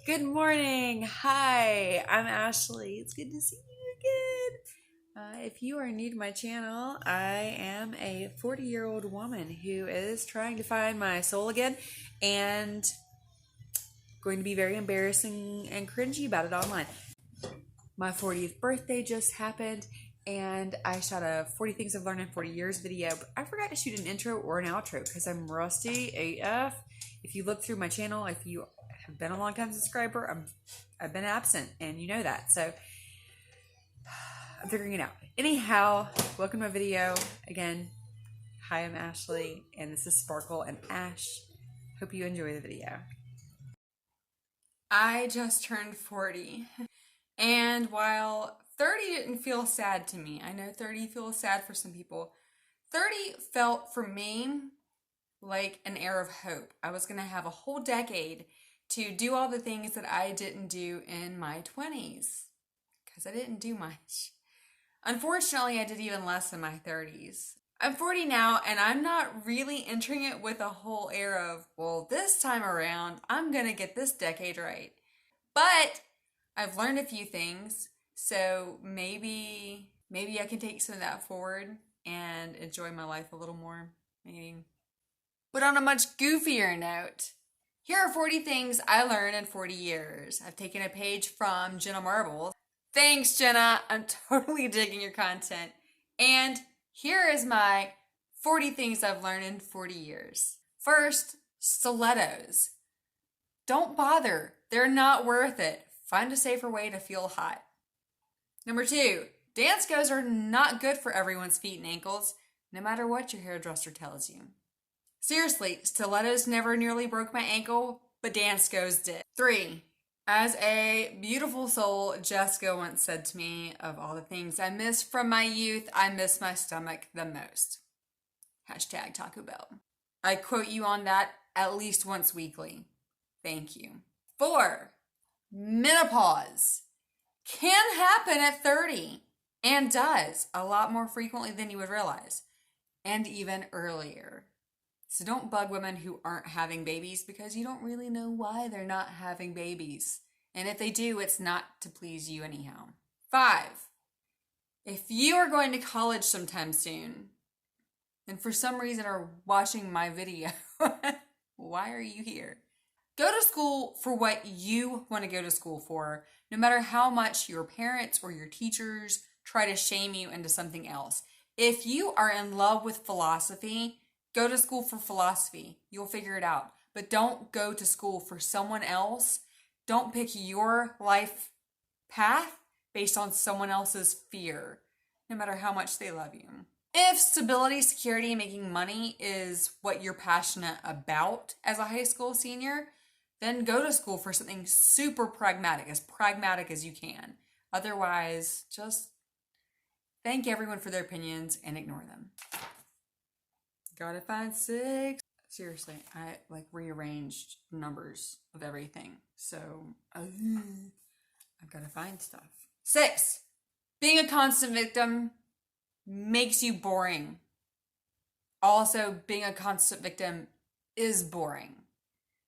Good morning. Hi, I'm Ashley. It's good to see you again. If you are new to my channel, I am a 40-year-old woman who is trying to find my soul again and going to be very embarrassing and cringy about it online. My 40th birthday just happened and I shot a 40 Things I've Learned in 40 Years video, but I forgot to shoot an intro or an outro because I'm rusty AF. If you look through my channel, if you have been a long time subscriber, I've been absent and you know that. So I'm figuring it out. Anyhow, welcome to my video. Again, hi, I'm Ashley and this is Sparkle and Ash. Hope you enjoy the video. I just turned 40. And while 30 didn't feel sad to me, I know 30 feels sad for some people, 30 felt for me like an air of hope. I was going to have a whole decade to do all the things that I didn't do in my 20s because I didn't do much. Unfortunately, I did even less in my 30s. I'm 40 now and I'm not really entering it with a whole air of, well, this time around, I'm going to get this decade right. But I've learned a few things, so maybe I can take some of that forward and enjoy my life a little more, maybe. But on a much goofier note, here are 40 things I learned in 40 years. I've taken a page from Jenna Marbles. Thanks, Jenna. I'm totally digging your content. And here is my 40 things I've learned in 40 years. First, stilettos. Don't bother. They're not worth it. Find a safer way to feel hot. Number 2, dance goes are not good for everyone's feet and ankles, no matter what your hairdresser tells you. Seriously, stilettos never nearly broke my ankle, but dance goes did. 3, as a beautiful soul, Jessica once said to me, of all the things I miss from my youth, I miss my stomach the most. Hashtag Taco Bell. I quote you on that at least once weekly. Thank you. 4, menopause can happen at 30 and does a lot more frequently than you would realize, and even earlier. So don't bug women who aren't having babies because you don't really know why they're not having babies. And if they do, it's not to please you anyhow. 5, if you are going to college sometime soon and for some reason are watching my video, why are you here? Go to school for what you want to go to school for, no matter how much your parents or your teachers try to shame you into something else. If you are in love with philosophy, go to school for philosophy. You'll figure it out. But don't go to school for someone else. Don't pick your life path based on someone else's fear, no matter how much they love you. If stability, security, and making money is what you're passionate about as a high school senior, then go to school for something super pragmatic as you can. Otherwise, just thank everyone for their opinions and ignore them. Gotta find 6. Seriously, I rearranged numbers of everything. So, I've gotta find stuff. 6, being a constant victim makes you boring. Also, being a constant victim is boring.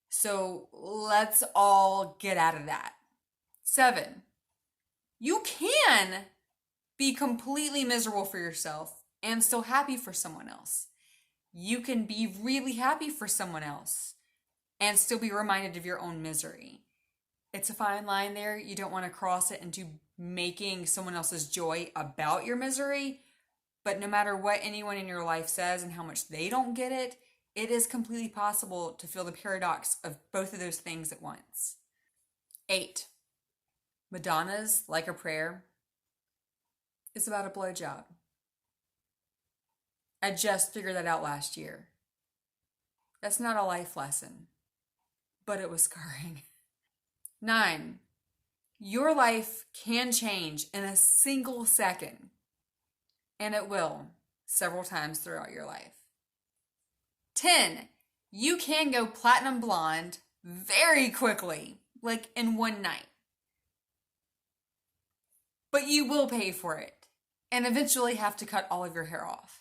So let's all get out of that. 7, you can be completely miserable for yourself and still happy for someone else. You can be really happy for someone else and still be reminded of your own misery. It's a fine line there. You don't want to cross it into making someone else's joy about your misery. But no matter what anyone in your life says and how much they don't get it, it is completely possible to feel the paradox of both of those things at once. 8, Madonna's Like a Prayer is about a blowjob. I just figured that out last year. That's not a life lesson, but it was scarring. 9, your life can change in a single second, and it will several times throughout your life. 10, you can go platinum blonde very quickly, like in one night. But you will pay for it and eventually have to cut all of your hair off.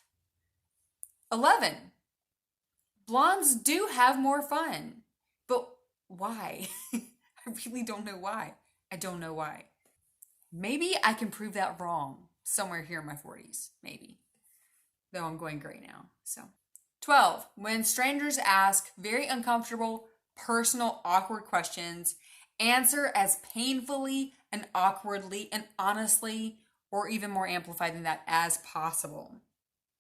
11, blondes do have more fun, but why? I really don't know why. I don't know why. Maybe I can prove that wrong somewhere here in my 40s, maybe. Though I'm going gray now, so. 12, when strangers ask very uncomfortable, personal, awkward questions, answer as painfully and awkwardly and honestly, or even more amplified than that, as possible.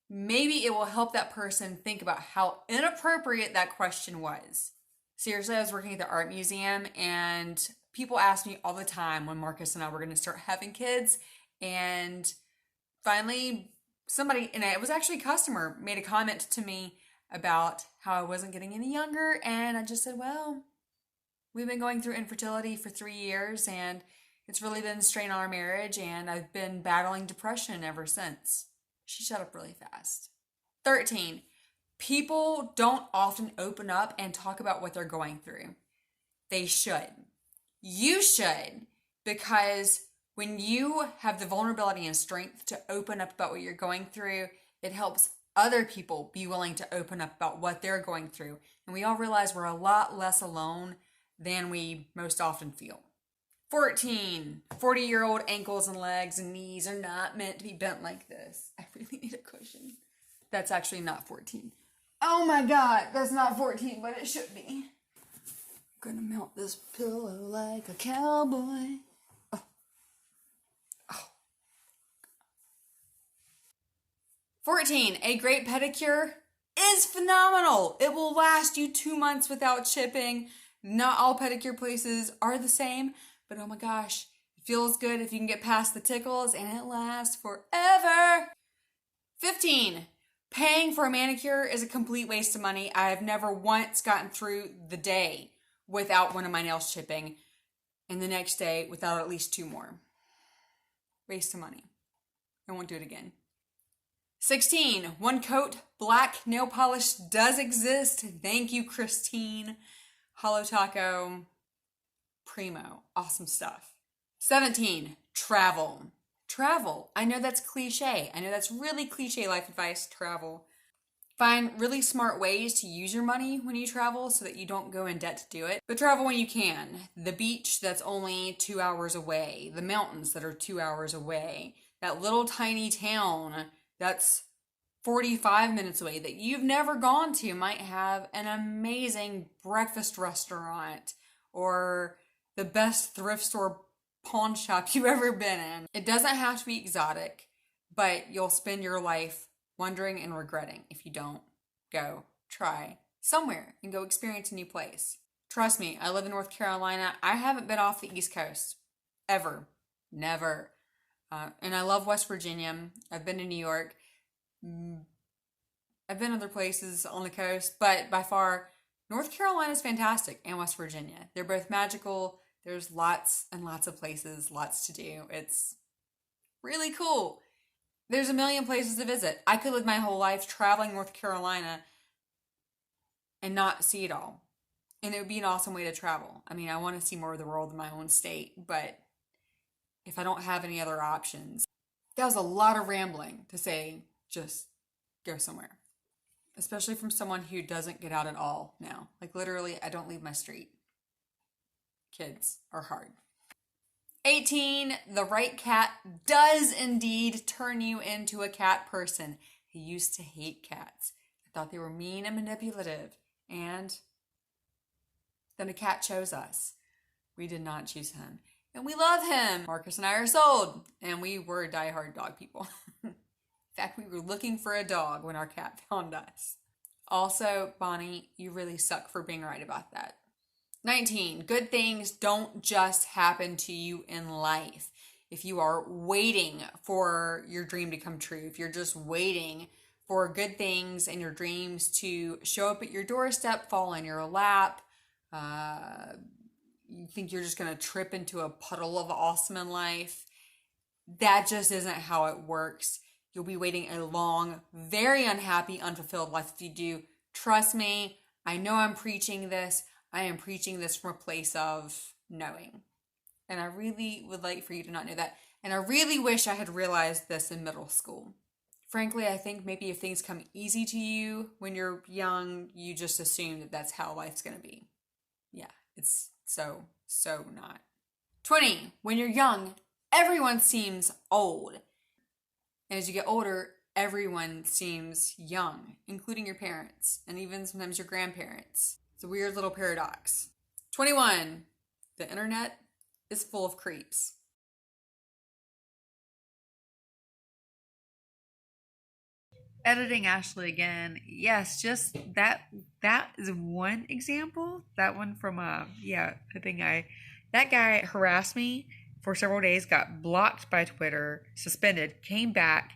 Maybe it will help that person think about how inappropriate that question was. Seriously, I was working at the art museum and people ask me all the time when Marcus and I were going to start having kids. And finally, somebody, and it was actually a customer, made a comment to me about how I wasn't getting any younger. And I just said, well, we've been going through infertility for 3 years and it's really been a strain on our marriage. And I've been battling depression ever since. She shut up really fast. 13, people don't often open up and talk about what they're going through. They should. You should, because when you have the vulnerability and strength to open up about what you're going through, it helps other people be willing to open up about what they're going through. And we all realize we're a lot less alone than we most often feel. 14, 40-year-old ankles and legs and knees are not meant to be bent like this. I really need a cushion. That's actually not 14. Oh my God, that's not 14, but it should be. I'm gonna mount this pillow like a cowboy. Oh. 14, a great pedicure is phenomenal. It will last you 2 months without chipping. Not all pedicure places are the same, but oh my gosh, it feels good if you can get past the tickles and it lasts forever. 15, paying for a manicure is a complete waste of money. I have never once gotten through the day without one of my nails chipping, and the next day without at least 2 more. Waste of money. I won't do it again. 16, one coat black nail polish does exist. Thank you, Christine. Holo Taco. Primo. Awesome stuff. 17, travel. Travel. I know that's cliche. I know that's really cliche life advice, travel. Find really smart ways to use your money when you travel so that you don't go in debt to do it. But travel when you can. The beach that's only 2 hours away. The mountains that are 2 hours away. That little tiny town that's 45 minutes away that you've never gone to might have an amazing breakfast restaurant or the best thrift store pawn shop you've ever been in. It doesn't have to be exotic, but you'll spend your life wondering and regretting if you don't go try somewhere and go experience a new place. Trust me, I live in North Carolina. I haven't been off the East Coast ever. Never. And I love West Virginia. I've been to New York. I've been other places on the coast, but by far, North Carolina is fantastic, and West Virginia. They're both magical. There's lots and lots of places, lots to do. It's really cool. There's a million places to visit. I could live my whole life traveling North Carolina and not see it all. And it would be an awesome way to travel. I mean, I want to see more of the world in my own state, but if I don't have any other options, that was a lot of rambling to say, just go somewhere. Especially from someone who doesn't get out at all now. Like literally, I don't leave my street. Kids are hard. 18, the right cat does indeed turn you into a cat person. I used to hate cats. I thought they were mean and manipulative. And then a cat chose us. We did not choose him. And we love him. Marcus and I are sold. And we were diehard dog people. In fact, we were looking for a dog when our cat found us. Also, Bonnie, you really suck for being right about that. 19, good things don't just happen to you in life. If you are waiting for your dream to come true, if you're just waiting for good things and your dreams to show up at your doorstep, fall in your lap, you think you're just going to trip into a puddle of awesome in life, that just isn't how it works. You'll be waiting a long, very unhappy, unfulfilled life if you do. Trust me, I know I'm preaching this. I am preaching this from a place of knowing. And I really would like for you to not know that. And I really wish I had realized this in middle school. Frankly, I think maybe if things come easy to you when you're young, you just assume that that's how life's going to be. Yeah, it's So not. 20, when you're young, everyone seems old. And as you get older, everyone seems young, including your parents and even sometimes your grandparents. It's a weird little paradox. 21, the internet is full of creeps. Editing Ashley again. Yes, just that is one example. That one from I think that guy harassed me for several days, got blocked by Twitter, suspended, came back,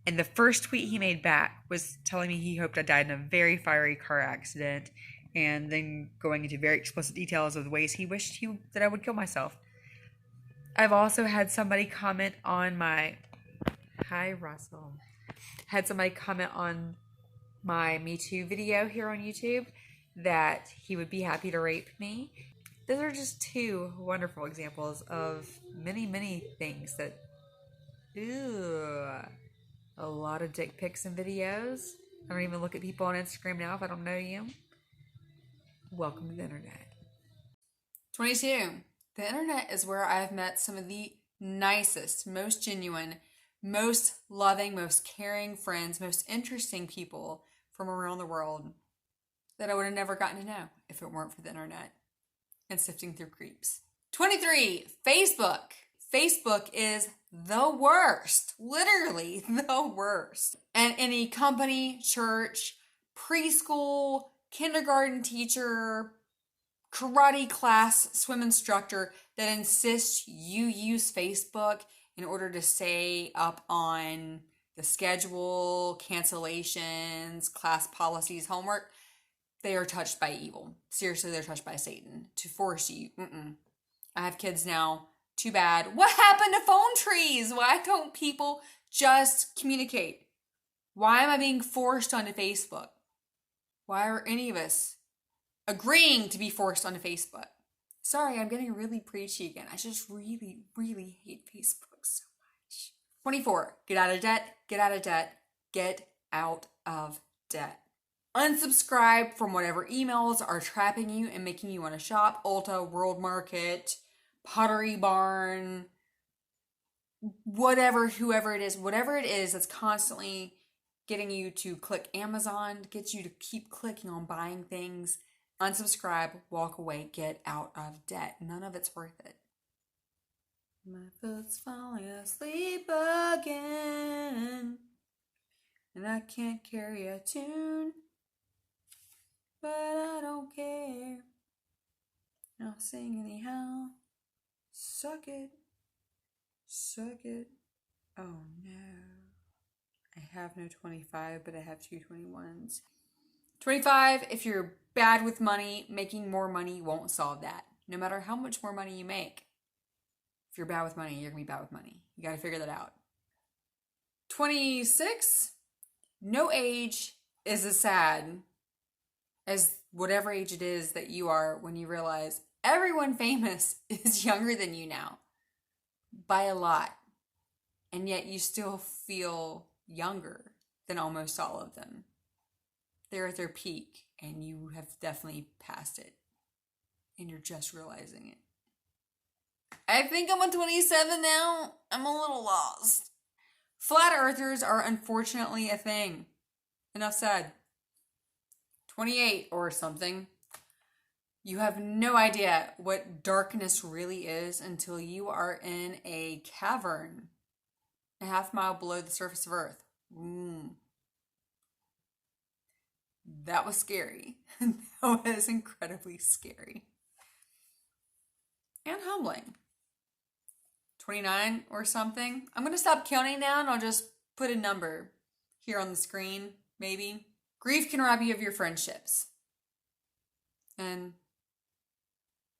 and the first tweet he made back was telling me he hoped I died in a very fiery car accident, and then going into very explicit details of the ways he wished that I would kill myself. I've also had somebody comment on my Me Too video here on YouTube that he would be happy to rape me. Those are just two wonderful examples of many, many things that, a lot of dick pics and videos. I don't even look at people on Instagram now if I don't know you. Welcome to the internet. 22. The internet is where I've met some of the nicest, most genuine, most loving, most caring friends, most interesting people from around the world that I would have never gotten to know if it weren't for the internet and sifting through creeps. 23. Facebook. Facebook is the worst. Literally the worst. And any company, church, preschool, kindergarten teacher, karate class, swim instructor that insists you use Facebook in order to stay up on the schedule, cancellations, class policies, homework, they are touched by evil. Seriously, they're touched by Satan to force you. I have kids now. Too bad. What happened to phone trees? Why don't people just communicate? Why am I being forced onto Facebook? Why are any of us agreeing to be forced onto Facebook? Sorry, I'm getting really preachy again. I just really, really hate Facebook so much. 24. Get out of debt. Get out of debt. Get out of debt. Unsubscribe from whatever emails are trapping you and making you want to shop. Ulta, World Market, Pottery Barn, whatever it is that's constantly getting you to click Amazon, gets you to keep clicking on buying things. Unsubscribe, walk away, get out of debt. None of it's worth it. My foot's falling asleep again, and I can't carry a tune, but I don't care. I'll sing anyhow. Suck it. Suck it. Oh no. I have no 25, but I have two 21s. 25, if you're bad with money, making more money won't solve that. No matter how much more money you make. If you're bad with money, you're going to be bad with money. You got to figure that out. 26, no age is as sad as whatever age it is that you are when you realize everyone famous is younger than you now. By a lot. And yet you still feel younger than almost all of them. They're at their peak and you have definitely passed it. And you're just realizing it. I think I'm on 27 now. I'm a little lost. Flat earthers are unfortunately a thing. Enough said. 28 or something. You have no idea what darkness really is until you are in a cavern a half mile below the surface of Earth. That was scary. That was incredibly scary. And humbling. 29 or something. I'm going to stop counting now and I'll just put a number here on the screen, maybe. Grief can rob you of your friendships. And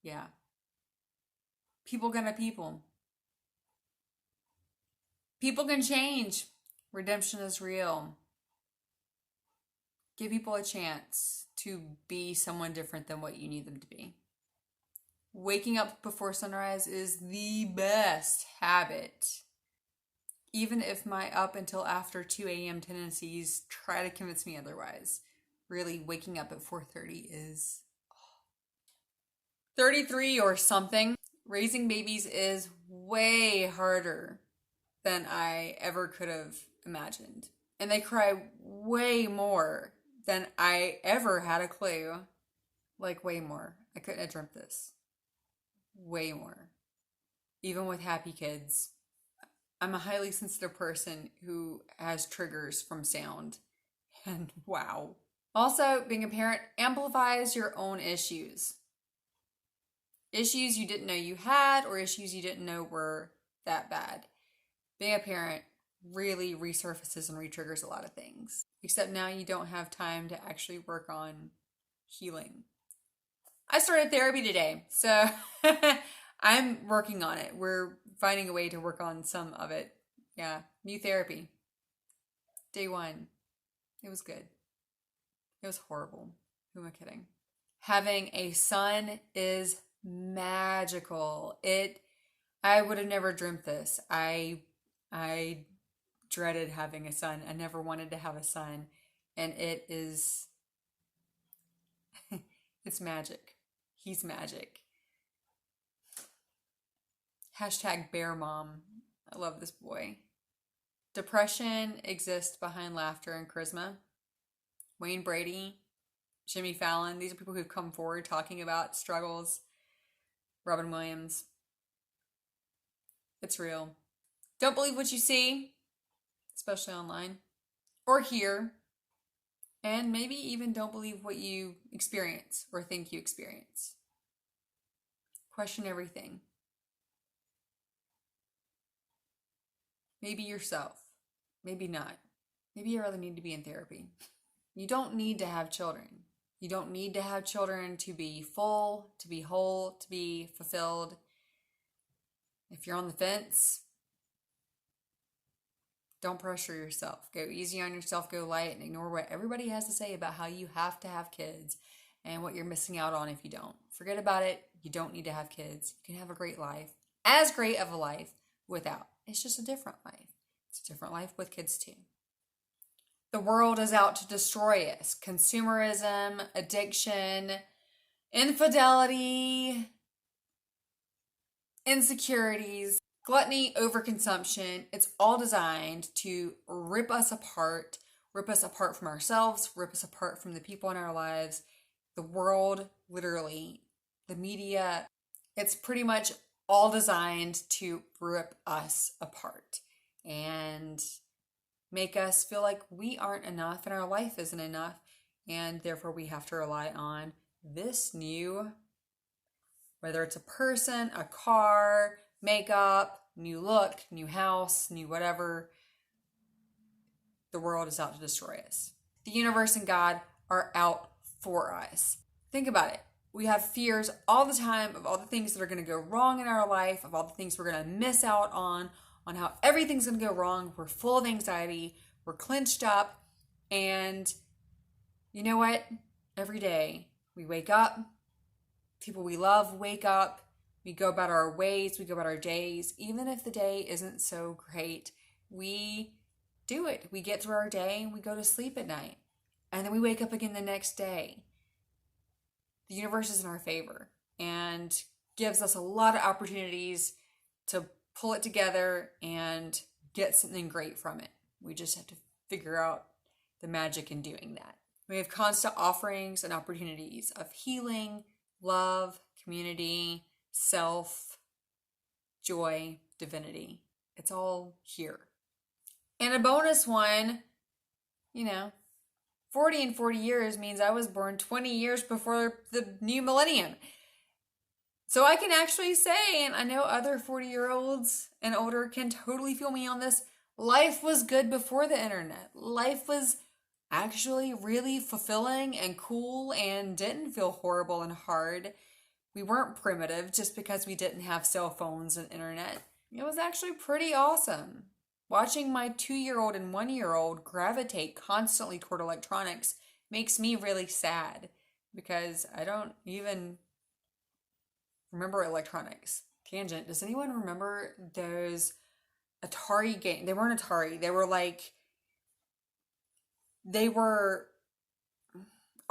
yeah. People gonna people. People can change. Redemption is real. Give people a chance to be someone different than what you need them to be. Waking up before sunrise is the best habit. Even if my up until after 2 a.m. tendencies try to convince me otherwise. Really, waking up at 4:30 is 33 or something. Raising babies is way harder than I ever could have imagined. And they cry way more than I ever had a clue. Like, way more. I couldn't have dreamt this. Way more. Even with happy kids. I'm a highly sensitive person who has triggers from sound. And wow. Also, being a parent amplifies your own issues. Issues you didn't know you had, or issues you didn't know were that bad. Being a parent really resurfaces and re-triggers a lot of things. Except now you don't have time to actually work on healing. I started therapy today, so I'm working on it. We're finding a way to work on some of it. Yeah, new therapy. Day 1. It was good. It was horrible. Who am I kidding? Having a son is magical. I would have never dreamt this. I dreaded having a son. I never wanted to have a son. And it's magic. He's magic. Hashtag bear mom. I love this boy. Depression exists behind laughter and charisma. Wayne Brady, Jimmy Fallon, these are people who've come forward talking about struggles. Robin Williams. It's real. Don't believe what you see, especially online, or hear, and maybe even don't believe what you experience or think you experience. Question everything. Maybe yourself. Maybe not. Maybe you really need to be in therapy. You don't need to have children. You don't need to have children to be full, to be whole, to be fulfilled. If you're on the fence, don't pressure yourself. Go easy on yourself, go light, and ignore what everybody has to say about how you have to have kids and what you're missing out on if you don't. Forget about it. You don't need to have kids. You can have a great life, as great of a life without. It's just a different life. It's a different life with kids too. The world is out to destroy us. Consumerism, addiction, infidelity, insecurities, gluttony, overconsumption. It's all designed to rip us apart from ourselves, rip us apart from the people in our lives. The world, literally, the media, it's pretty much all designed to rip us apart and make us feel like we aren't enough and our life isn't enough, and therefore we have to rely on this new, whether it's a person, a car, makeup, new look, new house, new whatever. The world is out to destroy us. The universe and God are out for us. Think about it. We have fears all the time of all the things that are going to go wrong in our life, of all the things we're going to miss out on how everything's going to go wrong. We're full of anxiety. We're clenched up. And you know what? Every day we wake up. People we love wake up. We go about our ways. We go about our days. Even if the day isn't so great, we do it. We get through our day and we go to sleep at night. And then we wake up again the next day. The universe is in our favor and gives us a lot of opportunities to pull it together and get something great from it. We just have to figure out the magic in doing that. We have constant offerings and opportunities of healing, love, community, self, joy, divinity. It's all here. And a bonus one, 40 and 40 years means I was born 20 years before the new millennium. So I can actually say, and I know other 40-year-olds and older can totally feel me on this, life was good before the internet. Life was actually really fulfilling and cool and didn't feel horrible and hard. We weren't primitive just because we didn't have cell phones and internet. It was actually pretty awesome. Watching my 2-year-old and 1-year-old gravitate constantly toward electronics makes me really sad because I don't even remember electronics. Tangent. Does anyone remember those Atari games? They weren't Atari. They were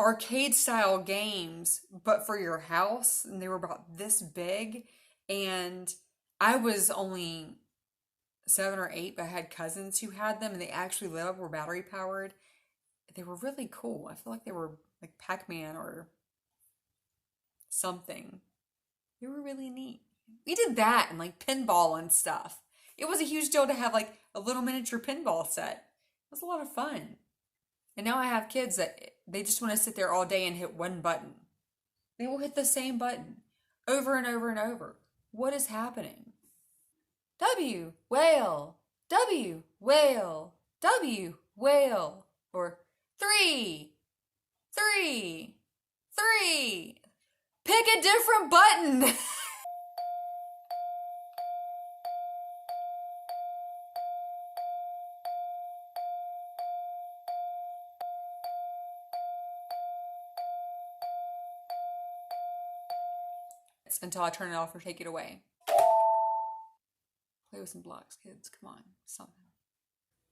arcade style games, but for your house, and they were about this big. And I was only 7 or 8, but I had cousins who had them, and they actually lit up, were battery powered. They were really cool. I feel like they were like Pac-Man or something. They were really neat. We did that and like pinball and stuff. It was a huge deal to have like a little miniature pinball set. It was a lot of fun. And now I have kids that they just want to sit there all day and hit one button. They will hit the same button over and over and over. What is happening? W, whale, W, whale, W, whale. Or three, three, three. Pick a different button. Until I turn it off or take it away. Play with some blocks, kids. Come on, something.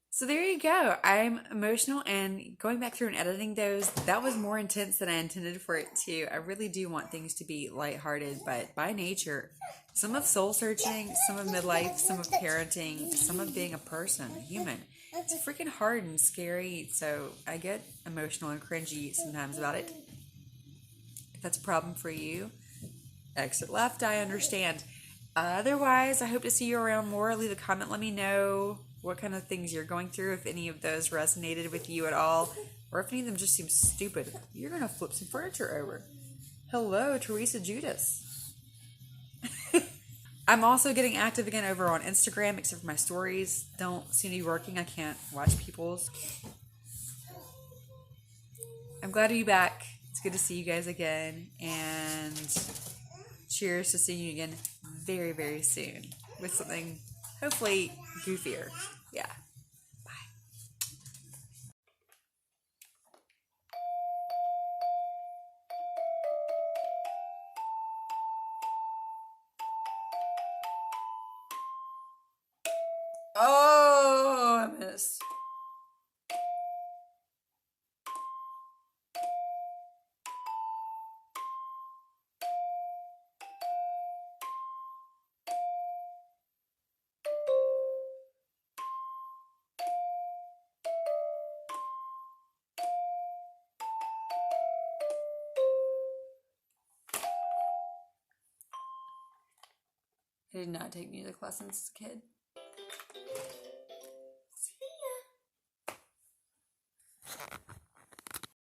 So there you go. I'm emotional, and going back through and editing those, that was more intense than I intended for it to. I really do want things to be lighthearted, but by nature, some of soul searching, some of midlife, some of parenting, some of being a person, a human. It's freaking hard and scary, so I get emotional and cringy sometimes about it. If that's a problem for you, exit left, I understand. Otherwise, I hope to see you around more. Leave a comment, let me know what kind of things you're going through, if any of those resonated with you at all, or if any of them just seem stupid. You're going to flip some furniture over. Hello, Teresa Judas. I'm also getting active again over on Instagram, except for my stories don't seem to be working. I can't watch people's. I'm glad to be back. It's good to see you guys again, and cheers to seeing you again very, very soon with something hopefully goofier. Yeah. Bye. Oh, I missed. I did not take music lessons as a kid.